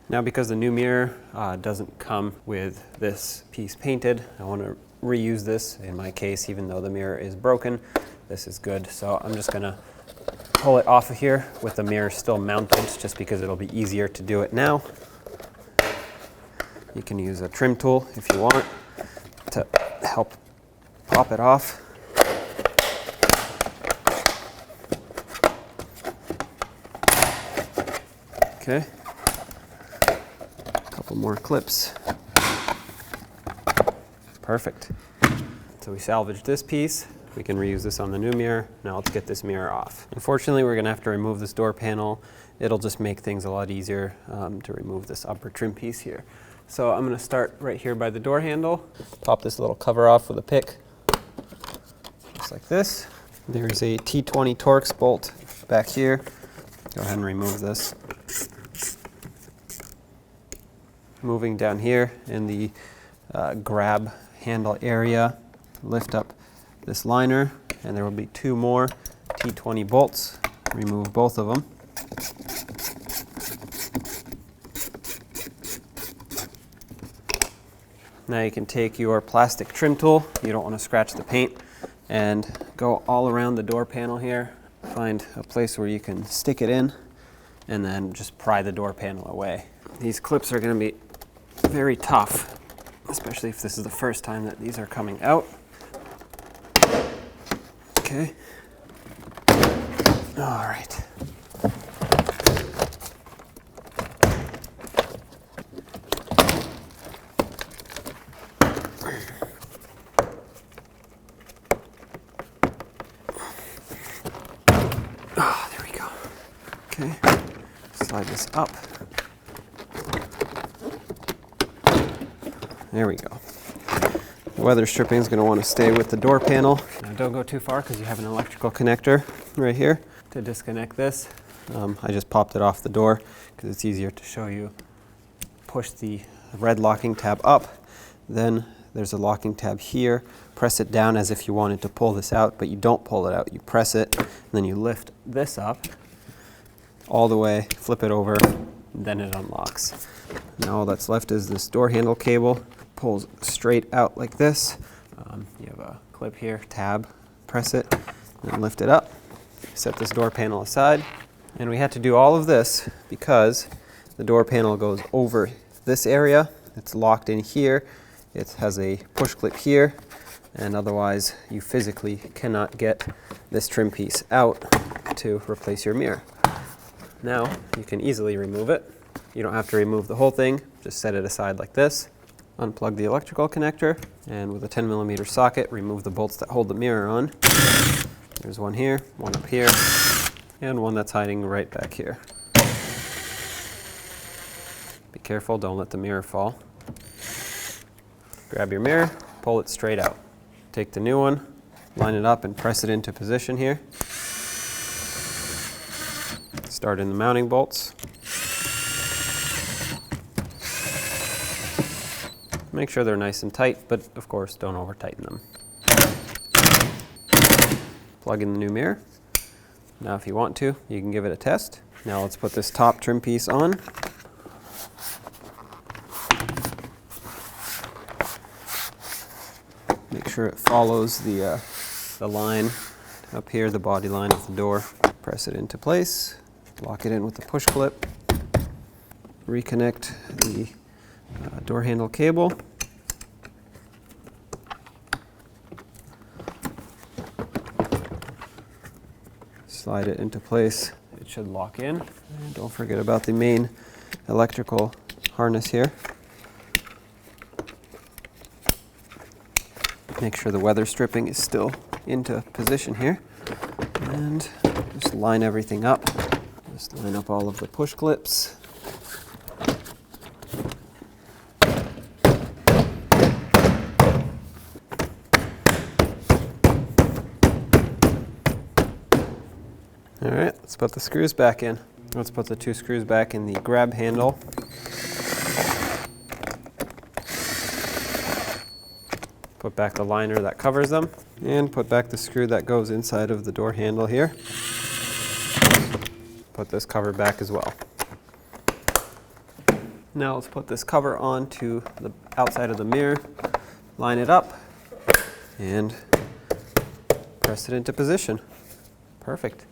Now, because the new mirror doesn't come with this piece painted, I want to reuse this. In my case, even though the mirror is broken, this is good. So I'm just gonna pull it off of here with the mirror still mounted, just because it'll be easier to do it now. You can use a trim tool if you want to help pop it off. Okay, a couple more clips. Perfect. So we salvaged this piece. We can reuse this on the new mirror. Now let's get this mirror off. Unfortunately, we're gonna have to remove this door panel. It'll just make things a lot easier to remove this upper trim piece here. So I'm gonna start right here by the door handle. Pop this little cover off with a pick, just like this. There's a T20 Torx bolt back here. Go ahead and remove this. Moving down here in the grab handle area, lift up this liner, and there will be two more T20 bolts. Remove both of them. Now you can take your plastic trim tool, you don't want to scratch the paint, and go all around the door panel here. Find a place where you can stick it in, and then just pry the door panel away. These clips are going to be very tough, especially if this is the first time that these are coming out. Okay. All right. Oh, there we go. Okay. Slide this up. There we go. The weather stripping is going to want to stay with the door panel. Now don't go too far because you have an electrical connector right here. To disconnect this, I just popped it off the door because it's easier to show you. Push the red locking tab up, then there's a locking tab here. Press it down as if you wanted to pull this out, but you don't pull it out. You press it, and then you lift this up all the way, flip it over, and then it unlocks. Now all that's left is this door handle cable. Pulls straight out like this. You have a clip here, tab, press it, and then lift it up. Set this door panel aside. And we had to do all of this because the door panel goes over this area. It's locked in here. It has a push clip here, and otherwise you physically cannot get this trim piece out to replace your mirror. Now you can easily remove it. You don't have to remove the whole thing, just set it aside like this. Unplug the electrical connector, and with a 10mm socket, remove the bolts that hold the mirror on. There's one here, one up here, and one that's hiding right back here. Be careful, don't let the mirror fall. Grab your mirror, pull it straight out. Take the new one, line it up and press it into position here. Start in the mounting bolts. Make sure they're nice and tight, but of course don't over tighten them. Plug in the new mirror. Now if you want to, you can give it a test. Now let's put this top trim piece on. Make sure it follows the line up here, the body line of the door. Press it into place, lock it in with the push clip, reconnect the door handle cable. Slide it into place. It should lock in. And don't forget about the main electrical harness here. Make sure the weather stripping is still into position here. And just line everything up. Just line up all of the push clips. All right, let's put the screws back in. Let's put the two screws back in the grab handle. Put back the liner that covers them, and put back the screw that goes inside of the door handle here. Put this cover back as well. Now let's put this cover onto the outside of the mirror, line it up, and press it into position. Perfect.